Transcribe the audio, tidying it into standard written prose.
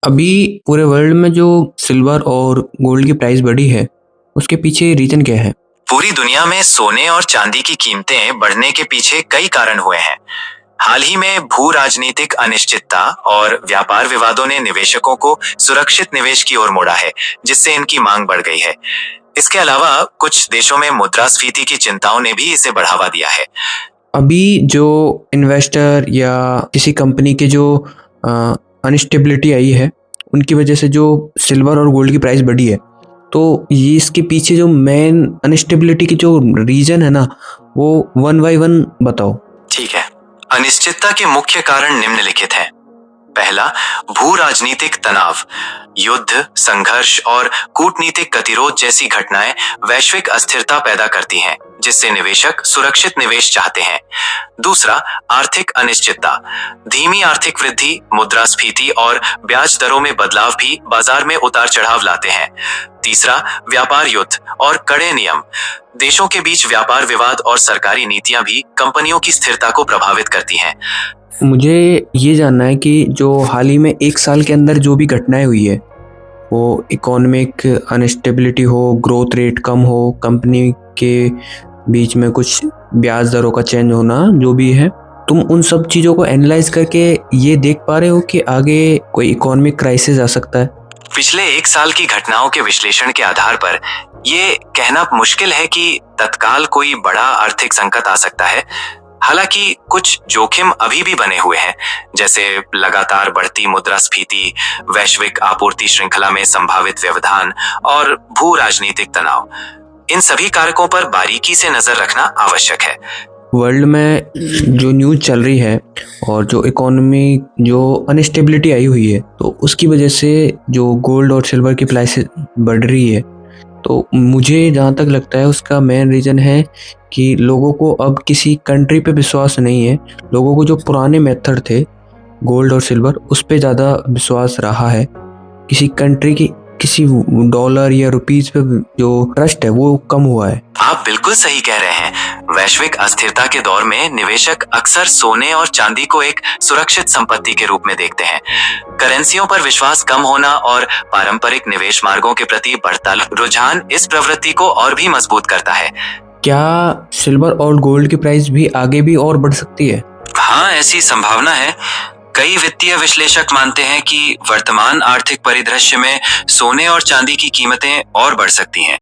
अभी पूरे वर्ल्ड में जो सिल्वर और गोल्ड की प्राइस बढ़ी है, उसके पीछे रीजन क्या है? पूरी दुनिया में सोने और चांदी की कीमतें बढ़ने के पीछे कई कारण हुए हैं। हाल ही में भू राजनीतिक अनिश्चितता और व्यापार विवादों ने निवेशकों को सुरक्षित निवेश की ओर मोड़ा है, जिससे इनकी मांग बढ़ गई है। इसके अलावा कुछ देशों में मुद्रास्फीति की चिंताओं ने भी इसे बढ़ावा दिया है। अभी जो इन्वेस्टर या किसी कंपनी के जो अनस्टेबिलिटी आई है, उनकी वजह से जो सिल्वर और गोल्ड की प्राइस बढ़ी है, तो ये इसके पीछे जो मेन अनस्टेबिलिटी की जो रीजन है ना, वो वन बाय वन बताओ। ठीक है, अनिश्चितता के मुख्य कारण निम्नलिखित हैं। पहला, भू राजनीतिक तनाव। युद्ध, संघर्ष और कूटनीतिक गतिरोध जैसी घटनाएं वैश्विक अस्थिरता पैदा करती हैं, जिससे निवेशक सुरक्षित निवेश चाहते हैं। दूसरा, आर्थिक अनिश्चितता। धीमी आर्थिक वृद्धि, मुद्रास्फीति और ब्याज दरों में बदलाव भी बाजार में उतार चढ़ाव लाते हैं। तीसरा, व्यापार युद्ध और कड़े नियम। देशों के बीच व्यापार विवाद और सरकारी नीतियां भी कंपनियों की स्थिरता को प्रभावित करती हैं। मुझे ये जानना है कि जो हाल ही में 1 साल के अंदर जो भी घटनाएं हुई है, वो इकोनॉमिक अनस्टेबिलिटी हो, ग्रोथ रेट कम हो, कंपनी के बीच में कुछ ब्याज दरों का चेंज होना, जो भी है, तुम उन सब चीज़ों को एनालाइज करके ये देख पा रहे हो कि आगे कोई इकोनॉमिक क्राइसिस आ सकता है? पिछले 1 साल की घटनाओं के विश्लेषण के आधार पर ये कहना मुश्किल है कि तत्काल कोई बड़ा आर्थिक संकट आ सकता है। हालांकि कुछ जोखिम अभी भी बने हुए हैं, जैसे लगातार बढ़ती मुद्रास्फीति, वैश्विक आपूर्ति श्रृंखला में संभावित व्यवधान और भू राजनीतिक तनाव। इन सभी कारकों पर बारीकी से नजर रखना आवश्यक है। वर्ल्ड में जो न्यूज़ चल रही है और जो इकोनॉमी जो अनस्टेबिलिटी आई हुई है, तो उसकी वजह से जो गोल्ड और सिल्वर की प्राइस बढ़ रही है, तो मुझे जहाँ तक लगता है उसका मेन रीज़न है कि लोगों को अब किसी कंट्री पे विश्वास नहीं है। लोगों को जो पुराने मेथड थे गोल्ड और सिल्वर, उस पे ज़्यादा विश्वास रहा है। किसी कंट्री की किसी डॉलर या रुपीज़ पे जो ट्रस्ट है वो कम हुआ है। आप बिल्कुल सही कह रहे हैं। वैश्विक अस्थिरता के दौर में निवेशक अक्सर सोने और चांदी को एक सुरक्षित संपत्ति के रूप में देखते हैं। करेंसियों पर विश्वास कम होना और पारंपरिक निवेश मार्गों के प्रति बढ़ता रुझान इस प्रवृत्ति को और भी मजबूत करता है। क्या सिल्वर और गोल्ड की प्राइस भी आगे भी और बढ़ सकती है? हाँ, ऐसी संभावना है। कई वित्तीय विश्लेषक मानते हैं कि वर्तमान आर्थिक परिदृश्य में सोने और चांदी की कीमतें और बढ़ सकती हैं।